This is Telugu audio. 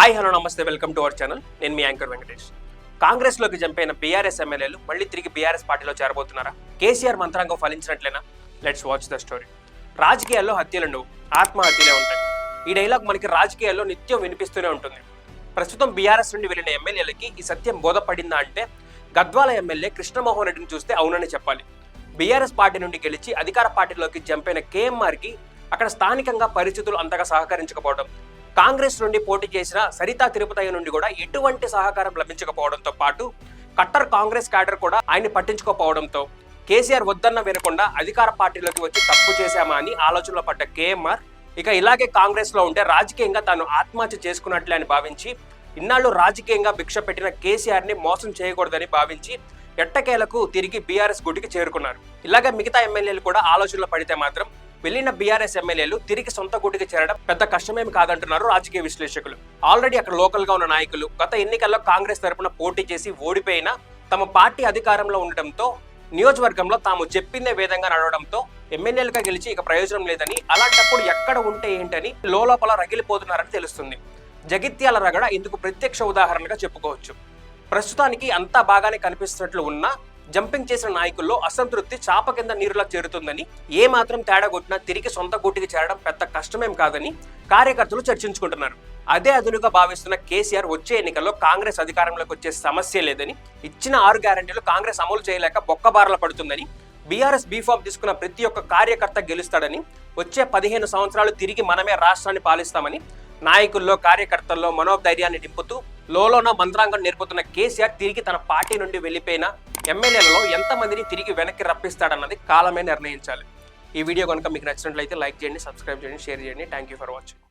హాయ్ హలో నమస్తే, వెల్కమ్ టు అవర్ ఛానల్. నేను మీ యాంకర్ వెంకటేష్. కాంగ్రెస్లోకి జంపైన బీఆర్ఎస్ ఎమ్మెల్యేలు మళ్ళీ తిరిగి బీఆర్ఎస్ పార్టీలో చేరబోతున్నారా? కేసీఆర్ మంత్రాంగం ఫలించినట్లేనా? Let's watch the story. రాజకీయాల్లో హత్యలు ఆత్మహత్యలే ఉంటాయి. ఈ డైలాగ్ మనకి రాజకీయాల్లో నిత్యం వినిపిస్తూనే ఉంటుంది. ప్రస్తుతం బీఆర్ఎస్ నుండి వెళ్లిన ఎమ్మెల్యేలకి ఈ సత్యం బోధపడిందా అంటే గద్వాల ఎమ్మెల్యే కృష్ణమోహన్ రెడ్డిని చూస్తే అవునని చెప్పాలి. బీఆర్ఎస్ పార్టీ నుండి గెలిచి అధికార పార్టీలోకి జంపైన కేఎంఆర్కి అక్కడ స్థానికంగా పరిస్థితులు అంతగా సహకరించకపోవడం, కాంగ్రెస్ నుండి పోటీ చేసిన సరితా తిరుపతయ్య నుండి కూడా ఎటువంటి సహకారం లభించకపోవడంతో పాటు కట్టర్ కాంగ్రెస్ క్యాడర్ కూడా ఆయన్ని పట్టించుకోకపోవడంతో కేసీఆర్ వద్దన్న వినకుండా అధికార పార్టీలోకి వచ్చి తప్పు చేశామా అని ఆలోచనలో పడ్డ కేఎంఆర్ ఇక ఇలాగే కాంగ్రెస్ లో ఉంటే రాజకీయంగా తాను ఆత్మహత్య చేసుకున్నట్లే అని భావించి ఇన్నాళ్ళు రాజకీయంగా భిక్ష పెట్టిన కేసీఆర్ ని మోసం చేయకూడదని భావించి ఎట్టకేలకు తిరిగి బీఆర్ఎస్ గుడికి చేరుకున్నారు. ఇలాగే మిగతా ఎమ్మెల్యేలు కూడా ఆలోచనలో పడితే మాత్రం వెళ్లిన బీఆర్ఎస్ ఎమ్మెల్యేలు తిరిగి సొంత గుడికి చేరడం పెద్ద కష్టమేమి కాదంటున్నారు రాజకీయ విశ్లేషకులు. ఆల్రెడీ అక్కడ లోకల్ గా ఉన్న నాయకులు గత ఎన్నికల్లో కాంగ్రెస్ తరపున పోటీ చేసి ఓడిపోయినా తమ పార్టీ అధికారంలో ఉండటంతో నియోజకవర్గంలో తాము చెప్పిందే వేదంగా నడవడంతో ఎమ్మెల్యేలుగా గెలిచి ఇక ప్రయోజనం లేదని, అలాంటప్పుడు ఎక్కడ ఉంటే ఏంటని లోపల రగిలిపోతున్నారని తెలుస్తుంది. జగిత్యాల రగడ ఇందుకు ప్రత్యక్ష ఉదాహరణగా చెప్పుకోవచ్చు. ప్రస్తుతానికి అంతా బాగానే కనిపిస్తున్నట్లు ఉన్నా జంపింగ్ చేసిన నాయకుల్లో అసంతృప్తి చాప కింద నీరులా చేరుతుందని, ఏ మాత్రం తేడా కొట్టినా తిరిగి సొంత గూటికి చేరడం పెద్ద కష్టమేం కాదని కార్యకర్తలు చర్చించుకుంటున్నారు. అదే అదునుగా భావిస్తున్న కేసీఆర్ వచ్చే ఎన్నికల్లో కాంగ్రెస్ అధికారంలోకి వచ్చే సమస్య లేదని, ఇచ్చిన 6 గ్యారెంటీలు కాంగ్రెస్ అమలు చేయలేక బొక్కబారల పడుతుందని, బీఆర్ఎస్ బీఫామ్ తీసుకున్న ప్రతి ఒక్క కార్యకర్త గెలుస్తాడని, వచ్చే 15 సంవత్సరాలు తిరిగి మనమే రాష్ట్రాన్ని పాలిస్తామని నాయకుల్లో కార్యకర్తల్లో మనోధైర్యాన్ని నింపుతూ లోలోన మంత్రాంగం నేర్పుతున్న కేసీఆర్ తిరిగి తన పార్టీ నుండి వెళ్లిపోయిన ఎమ్మెల్యేలలో ఎంతమందిని తిరిగి వెనక్కి రప్పిస్తాడన్నది కాలమే నిర్ణయించాలి. ఈ వీడియో కనుక మీకు నచ్చినట్లయితే లైక్ చేయండి, సబ్స్క్రైబ్ చేయండి, షేర్ చేయండి. Thank you for watching.